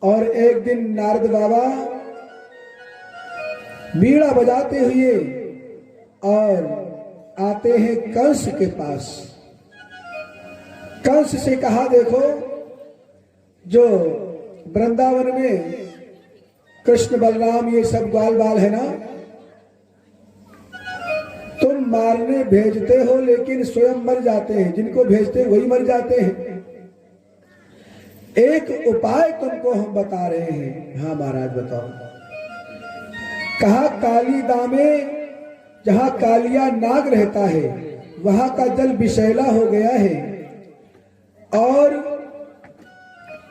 और एक दिन नारद बाबा बीड़ा बजाते हुए और आते हैं कंस के पास। कंस से कहा, देखो जो वृंदावन में कृष्ण बलराम ये सब ग्वाल बाल है ना, तुम मारने भेजते हो लेकिन स्वयं मर जाते हैं, जिनको भेजते वही मर जाते हैं। एक उपाय तुमको हम बता रहे हैं। हाँ महाराज बताओ। कहा, काली दामे जहां कालिया नाग रहता है वहां का जल विषैला हो गया है, और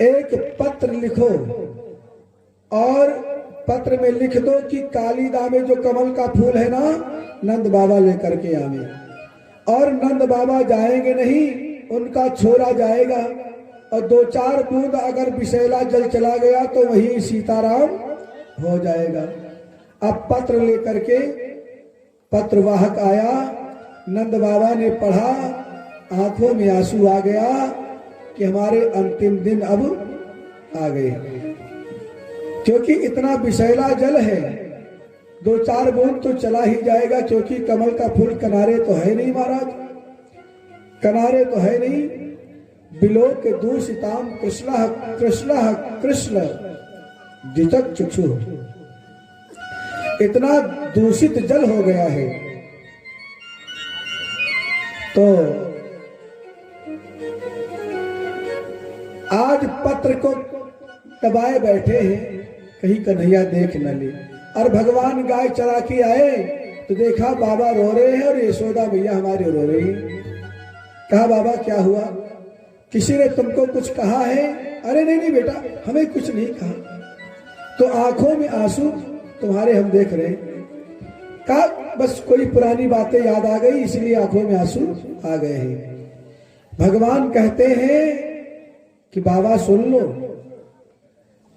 एक पत्र लिखो और पत्र में लिख दो कि कालीदा में जो कमल का फूल है ना, नंद बाबा लेकर के आवे। और नंद बाबा जाएंगे नहीं, उनका छोरा जाएगा, और 2-4 बूंद अगर विषैला जल चला गया तो वही सीताराम हो जाएगा। अब पत्र लेकर के पत्रवाहक आया, नंद बाबा ने पढ़ा, आंखों में आंसू आ गया कि हमारे अंतिम दिन अब आ गए, क्योंकि इतना विषैला जल है, 2-4 बूंद तो चला ही जाएगा, क्योंकि कमल का फूल किनारे तो है नहीं महाराज, किनारे तो है नहीं। बिलोक के दूषिताम कृष्ण कृष्ण कृष्ण जितक चुक्षु, इतना दूषित जल हो गया है। तो आज पत्र को दबाए बैठे हैं, कहीं कन्हैया देख न ले। और भगवान गाय चरा के आए तो देखा बाबा रो रहे हैं और यशोदा भैया हमारी रो रही है। कहा, बाबा क्या हुआ, किसी ने तुमको कुछ कहा है? अरे नहीं नहीं बेटा, हमें कुछ नहीं कहा। तो आंखों में आंसू तुम्हारे हम देख रहे हैं। कहा, बस कोई पुरानी बातें याद आ गई इसलिए आंखों में आंसू आ गए हैं। भगवान कहते हैं कि बाबा सुन लो,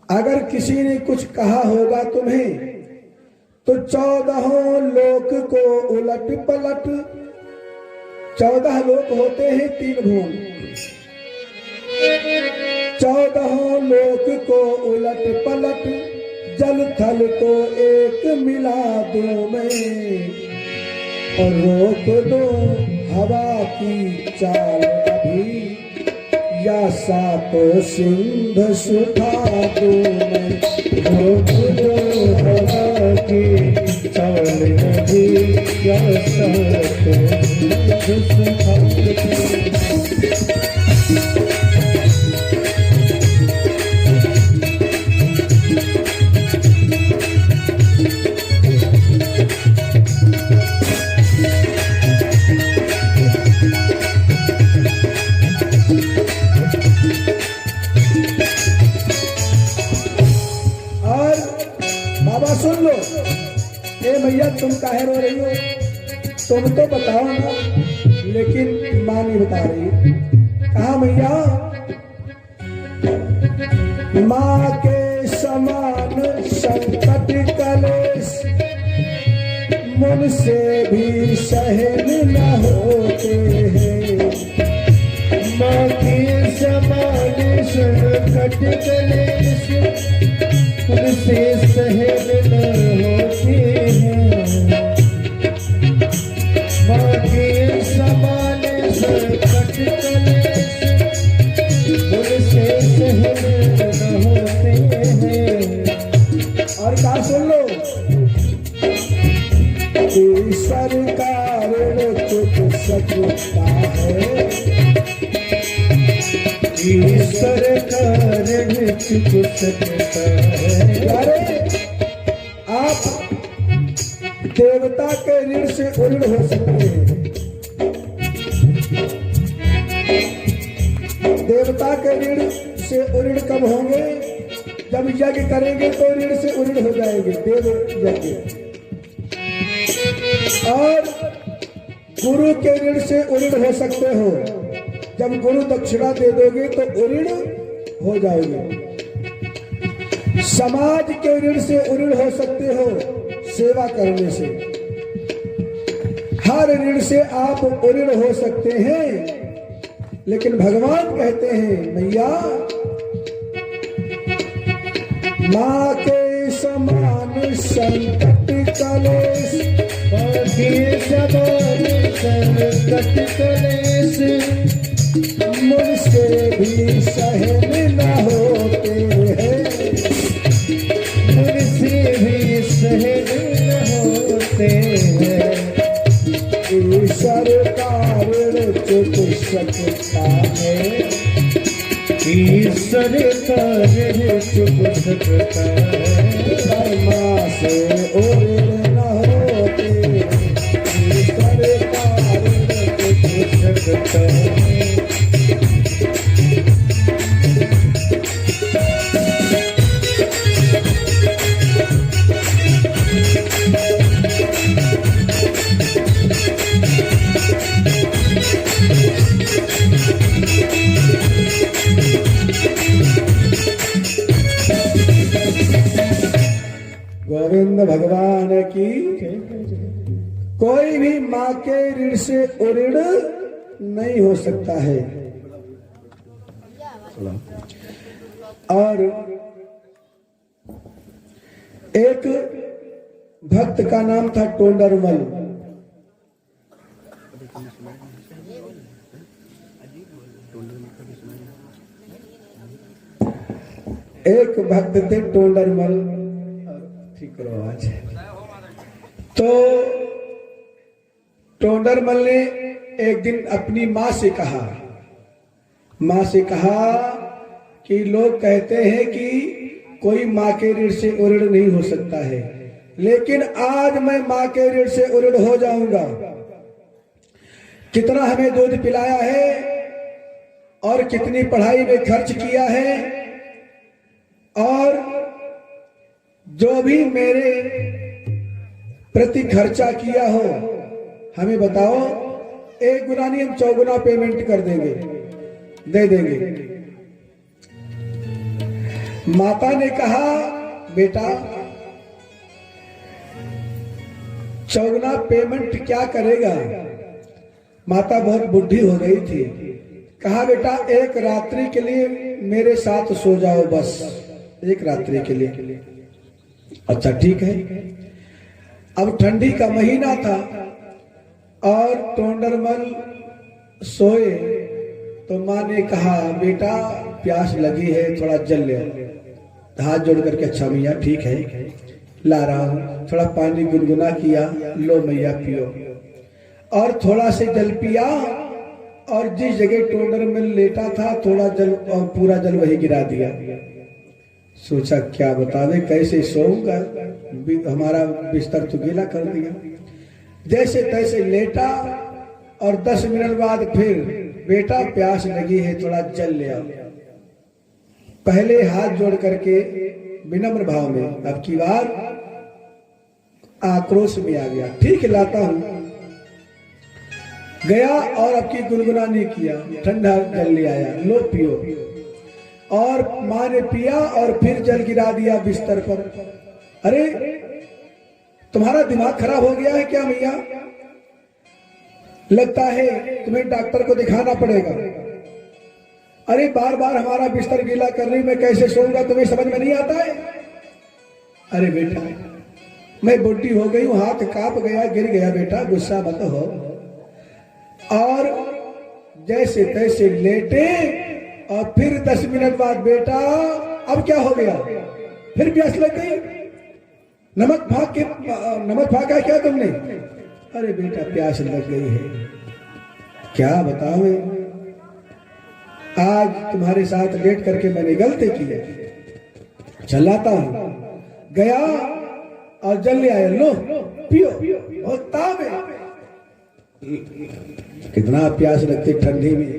अगर किसी ने कुछ कहा होगा तुम्हें तो 14 लोक को उलट पलट, 14 लोक होते हैं 3 भुवन, 14 लोक को उलट पलट, जल थल को एक मिला दूं मैं, और रोक दो हवा की चाल अभी, या सातो सिंध सुखा दूं मैं, रोक दो हवा की चाल अभी, या सातो सिंध सुखा दूं। सुन लो, ए भैया तुम काहे रो रही हो, तुम तो बताओ ना, लेकिन माँ नहीं बता रही। कहा, भैया माँ के समान संकट कलेश मुझसे भी सहन न होते हैं, माँ के समान संकट कलेश मुझसे सहन न होते हैं, माँ के समान संकट कलेश मुझसे सहन न होते हैं। और कहा, सुन लो, सरकार कुछ सकता है, सरकार कुछ सकता है। अरे आप देवता के ऋण से उऋण हो सकते हैं, देवता के ऋण से उऋण कब होंगे, जब यज्ञ करेंगे तो ऋण से उऋण हो जाएंगे, देव यज्ञ। और गुरु के ऋण से उऋण हो सकते हो, जब गुरु दक्षिणा दे दोगे तो उऋण हो जाओगे। समाज के ऋण से उऋण हो सकते हो सेवा करने से, हर ऋण से आप उऋण हो सकते हैं। लेकिन भगवान कहते हैं, मैया माँ के समान संकट कलेश, माँ के समान संकट कलेश, मुझसे भी सहन न होते हैं, मुझसे भी सहन न होते हैं। ईश्वर कारण चुप सकता है, ईश्वर कारण चुप सकता है। कर्मा से उड़ न होते, ईश्वर कारण चुप सकता है। गोविंद भगवान की। कोई भी माँ के ऋण से उऋण नहीं हो सकता है। और एक भक्त का नाम था टोंडरमल। एक भक्त थे टोंडरमल, ठीक करो आज। तो टोंडरमल ने एक दिन अपनी माँ से कहा कि लोग कहते हैं कि कोई माँ के ऋण से उऋण नहीं हो सकता है, लेकिन आज मैं माँ के ऋण से उऋण हो जाऊंगा। कितना हमें दूध पिलाया है और कितनी पढ़ाई में खर्च किया है, और जो भी मेरे प्रति खर्चा किया हो हमें बताओ, 1 गुना नहीं हम 4 गुना पेमेंट कर देंगे, दे देंगे। माता ने कहा बेटा 4 गुना पेमेंट क्या करेगा। माता बहुत बुढ़ी हो गई थी। कहा बेटा 1 रात्रि के लिए मेरे साथ सो जाओ, बस 1 रात्रि के लिए। अच्छा ठीक है। अब ठंडी का महीना था और टोंडरमल सोए तो माँ ने कहा बेटा प्यास लगी है, थोड़ा जल ले। हाथ जोड़ करके अच्छा मैया ठीक है ला रहा हूं। थोड़ा पानी गुनगुना किया, लो मैया पियो। और थोड़ा से जल पिया और जिस जगह टोंडरमल लेटा था थोड़ा जल और पूरा जल वही गिरा दिया। सोचा क्या बतावे कैसे सोऊंगा, हमारा बिस्तर तो गीला कर दिया। जैसे तैसे लेटा और 10 मिनट बाद फिर बेटा प्यास लगी है, थोड़ा जल ले आओ। पहले हाथ जोड़ करके विनम्र भाव में, अब की बार आक्रोश में आ गया, ठीक लाता हूं। गया और अब की गुनगुनानी किया, ठंडा जल ले आया, लो पियो। और माँ ने पिया और फिर जल गिरा दिया बिस्तर पर। अरे तुम्हारा दिमाग खराब हो गया है क्या मैया? लगता है तुम्हें डॉक्टर को दिखाना पड़ेगा। अरे बार बार हमारा बिस्तर गीला कर रही, मैं कैसे सोऊंगा, तुम्हें समझ में नहीं आता है? अरे बेटा मैं बुढ़ी हो गई हूं, हाथ कांप गया, गिर गया, बेटा गुस्सा मत हो। और जैसे तैसे लेटे और फिर 10 मिनट बाद बेटा अब क्या हो गया, फिर प्यास लग गई, नमक फाका क्या तुमने? अरे बेटा प्यास लग गई है, क्या बताओ आज तुम्हारे साथ लेट करके मैंने गलती की है। चलाता हूं, गया और जल ले आया, लो पियो। और ताब है, कितना प्यास लगती ठंडी में,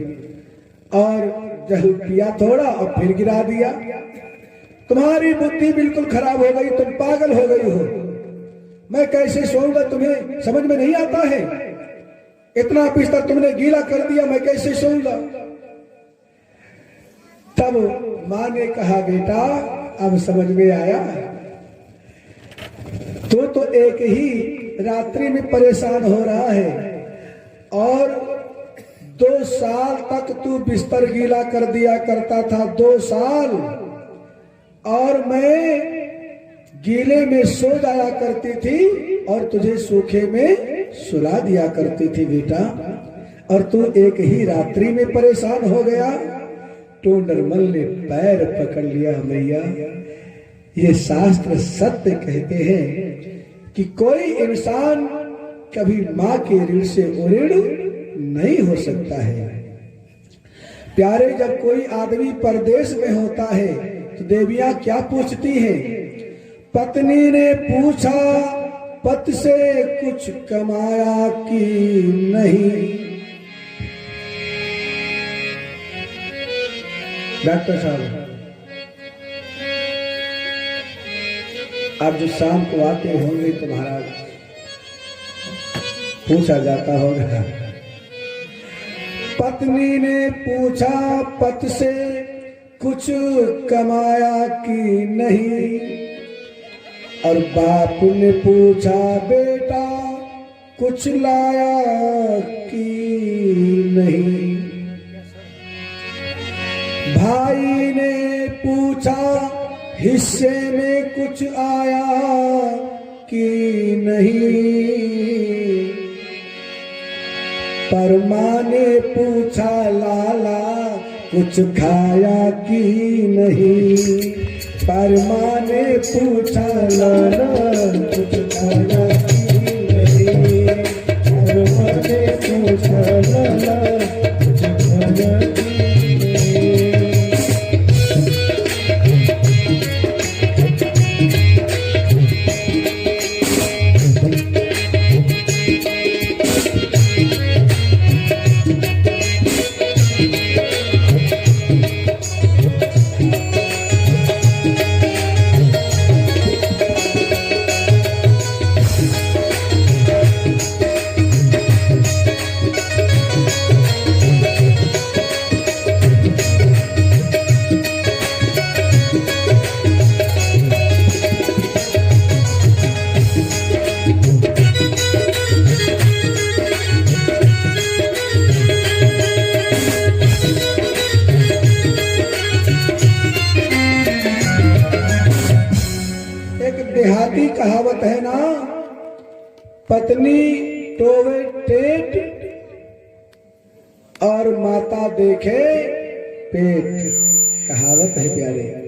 और जल पिया थोड़ा और फिर गिरा दिया। तुम्हारी बुद्धि बिल्कुल खराब हो गई, तुम पागल हो गई हो। मैं कैसे सोऊंगा, तुम्हें समझ में नहीं आता है? इतना बिस्तर तुमने गीला कर दिया, मैं कैसे सोऊंगा? तब माँ ने कहा बेटा अब समझ में आया, तो एक ही रात्रि में परेशान हो रहा है और 2 साल तक तू बिस्तर गीला कर दिया करता था। 2 साल और मैं गीले में सो जाया करती थी और तुझे सूखे में सुला दिया करती थी बेटा, और तू एक ही रात्रि में परेशान हो गया। तो नरमल ने पैर पकड़ लिया। मैया, ये शास्त्र सत्य कहते हैं कि कोई इंसान कभी मां के ऋण से उऋण नहीं हो सकता है। प्यारे, जब कोई आदमी परदेश में होता है तो देवियां क्या पूछती हैं? पत्नी ने पूछा पति से कुछ कमाया कि नहीं। डॉक्टर साहब, आप जो शाम को आते होंगे तो महाराज पूछा जाता होगा। पत्नी ने पूछा पति से कुछ कमाया कि नहीं, और बाप ने पूछा बेटा कुछ लाया कि नहीं। भाई ने पूछा हिस्से में कुछ आया कि नहीं, पर मां ने पूछा लाला कुछ खाया कि नहीं। पर मां ने पूछा लाला कुछ खाया कि नहीं। पर मां ने पूछा लाला कुछ खाया कि नहीं। देहाती कहावत है ना, पत्नी टोवे टेट और माता देखे पेट। कहावत है प्यारे।